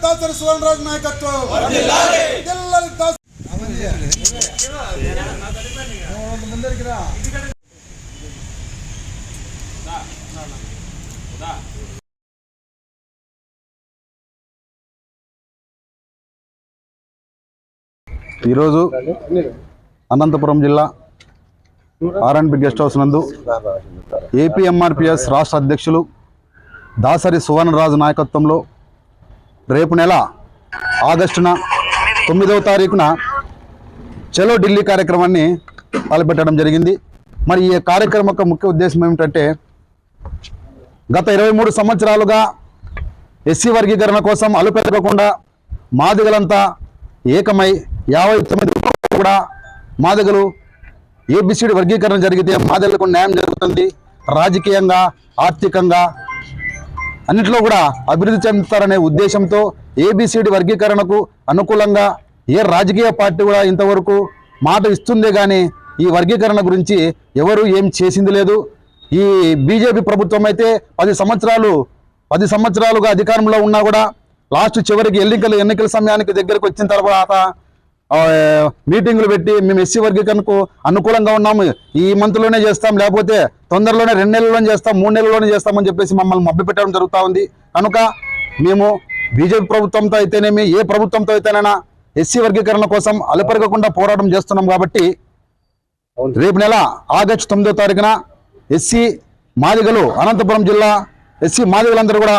దాసరి సువర్ణరాజు నాయకత్వం. ఈరోజు అనంతపురం జిల్లా ఆర్ఎండ్బి గెస్ట్ హౌస్ నందు ఏపీఎంఆర్పిఎస్ రాష్ట్ర అధ్యక్షులు దాసరి సువర్ణరాజు నాయకత్వంలో రేపు నెల ఆగస్టున 9వ తారీఖున చలో ఢిల్లీ కార్యక్రమాన్ని తలపెట్టడం జరిగింది. మరి ఈ కార్యక్రమం యొక్క ముఖ్య ఉద్దేశం ఏమిటంటే, గత 23 సంవత్సరాలుగా ఎస్సీ వర్గీకరణ కోసం అలుపెరగకుండా మాదిగలంతా ఏకమై 59 కూడా మాదిగలు ఏబిసిడి వర్గీకరణ జరిగితే మాదిగలకు న్యాయం జరుగుతుంది, రాజకీయంగా ఆర్థికంగా అన్నింటిలో కూడా అభివృద్ధి చెందుతారనే ఉద్దేశంతో ఏబిసిడి వర్గీకరణకు అనుకూలంగా ఏ రాజకీయ పార్టీ కూడా ఇంతవరకు మాట ఇస్తుందే కానీ ఈ వర్గీకరణ గురించి ఎవరు ఏం చేసింది లేదు. ఈ బీజేపీ ప్రభుత్వం అయితే 10 సంవత్సరాలుగా అధికారంలో ఉన్నా కూడా లాస్ట్ చివరికి ఎన్నికల సమయానికి దగ్గరకు వచ్చిన తర్వాత మీటింగులు పెట్టి మేము ఎస్సీ వర్గీకరణకు అనుకూలంగా ఉన్నాము, ఈ మంత్లోనే చేస్తాం, లేకపోతే తొందరలోనే 2 నెలల్లోనే చేస్తాం, 3 నెలల్లోనే చేస్తామని చెప్పేసి మమ్మల్ని మభ్యపెట్టడం జరుగుతూ ఉంది. కనుక మేము బీజేపీ ప్రభుత్వంతో అయితేనేమి ఏ ప్రభుత్వంతో అయితేనైనా ఎస్సీ వర్గీకరణ కోసం అలుపెరగకుండా పోరాటం చేస్తున్నాం. కాబట్టి రేపు నెల ఆగస్టు 9వ తారీఖున ఎస్సీ మాదిగలు అనంతపురం జిల్లా ఎస్సీ మాదిగలందరూ కూడా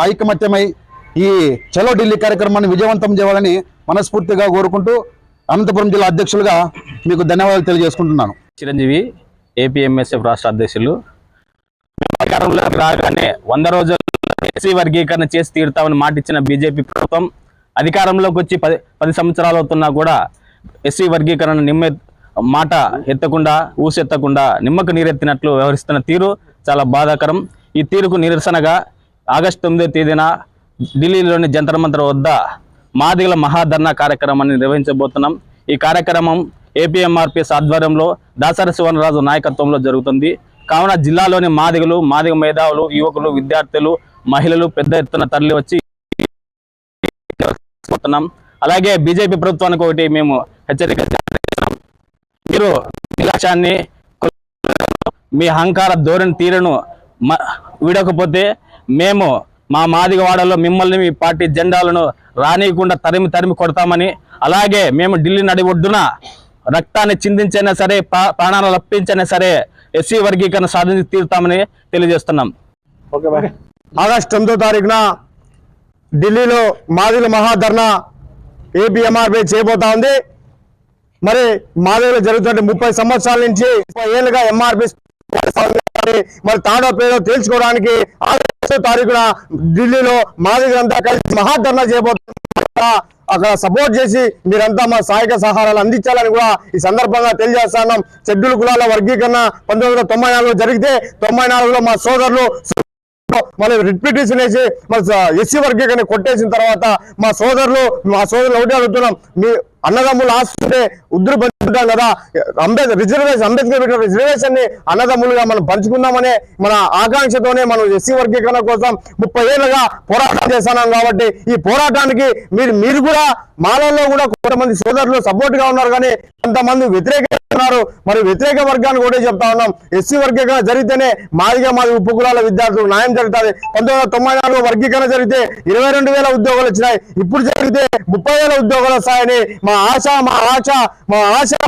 ఐకమత్యమై ఈ చలో ఢిల్లీ కార్యక్రమాన్ని విజయవంతం చేయాలని మనస్ఫూర్తిగా కోరుకుంటూ అనంతపురం జిల్లా అధ్యక్షులుగా మీకు ధన్యవాదాలు తెలియజేసుకుంటున్నాను. చిరంజీవి ఏపీఎంఎస్ఎఫ్ రాష్ట్ర అధ్యక్షులు. అధికారంలో రాగానే 100 రోజులు ఎస్సీ వర్గీకరణ చేసి తీరుతామని మాట ఇచ్చిన బీజేపీ ప్రభుత్వం అధికారంలోకి వచ్చి 10 సంవత్సరాలు అవుతున్నా కూడా ఎస్సీ వర్గీకరణ మాట ఎత్తకుండా ఊసెత్తకుండా నిమ్మకు నీరెత్తినట్లు వ్యవహరిస్తున్న తీరు చాలా బాధాకరం. ఈ తీరుకు నిరసనగా ఆగస్టు 9వ తేదీన ఢిల్లీలోని జంతర్ మంతర్ వద్ద మాదిగల మహాధర్నా కార్యక్రమాన్ని నిర్వహించబోతున్నాం. ఈ కార్యక్రమం ఏపీఎంఆర్పిఎస్ ఆధ్వర్యంలో దాసరి సువర్ణరాజు నాయకత్వంలో జరుగుతుంది. కావున జిల్లాలోని మాదిగలు, మాదిగ మేధావులు, యువకులు, విద్యార్థులు, మహిళలు పెద్ద ఎత్తున తరలి వచ్చి అలాగే బీజేపీ ప్రభుత్వానికి ఒకటి మేము హెచ్చరిక చేస్తున్నాం. మీరు నిర్లక్ష్యాన్ని, మీ అహంకార ధోరణి తీరును వీడకపోతే మేము మా మాదిగవాడలో మిమ్మల్ని మీ పార్టీ జెండాలను రానియకుండా తరిమి కొడతామని, అలాగే మేము ఢిల్లీ నడి ఒడ్డున రక్తాన్ని చిందించైనా సరే ప్రాణాలను అర్పించైనా సరే ఎస్సీ వర్గీకరణ సాధించి తీరుతామని తెలియజేస్తున్నాం. ఆగస్టు 9వ తారీఖున ఢిల్లీలో మాదిగల మహాధర్నా ఏపీఎంఆర్పీ చేయబోతా ఉంది. మరి మాదిగలు జరుగుతున్న 30 సంవత్సరాల నుంచి 30 ఏళ్ళుగా ఎంఆర్పీ మరి తాడో పేడో తేల్చుకోవడానికి ఆగస్టు తారీఖున ఢిల్లీలో మాదిగలంతా కలిసి మహాధర్నా చేయబోతున్నా. అక్కడ సపోర్ట్ చేసి మీరంతా మా సహాయక సహారాలు అందించాలని కూడా ఈ సందర్భంగా తెలియజేస్తున్నాం. షెడ్యూల్ కులాల వర్గీకరణ 1994లో జరిగితే 94లో మా సోదరులు మళ్ళీ రిట్ పిటిషన్ వేసి ఎస్సీ వర్గీకరణ కొట్టేసిన తర్వాత మా సోదరులు ఒకటే అడుగుతున్నాం, మీ అన్నదమ్ములు ఆస్తుంటే ఉద్దురు పంచుకుంటాం కదా, అంబేద్కర్ పెట్టిన రిజర్వేషన్ ని అన్నదమ్ములుగా మనం పంచుకుందామనే మన ఆకాంక్షతోనే మనం ఎస్సీ వర్గీకరణ కోసం 30 ఏళ్ళుగా పోరాటం చేస్తున్నాం. కాబట్టి ఈ పోరాటానికి మీరు కూడా మాలలో కూడా కొంతమంది సోదరులు సపోర్ట్ గా ఉన్నారు, కానీ కొంతమంది వ్యతిరేకంగా ఉన్నారు. మరి వ్యతిరేక వర్గాన్ని కూడా చెప్తా ఉన్నాం, ఎస్సీ వర్గీకరణ జరిగితేనే మాది ఉప కులాల విద్యార్థులకు న్యాయం జరుగుతుంది. 1994 వర్గీకరణ జరిగితే 22,000 ఉద్యోగాలు వచ్చినాయి. ఇప్పుడు జరిగితే 30,000 ఉద్యోగాలు వస్తాయని మా ఆశ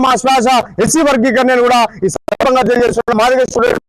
మా శ్వాస ఎస్సీ వర్గీకరణ కూడా ఈ సందర్భంగా తెలియజేస్తున్నారు. మాదిగ స్టూడెంట్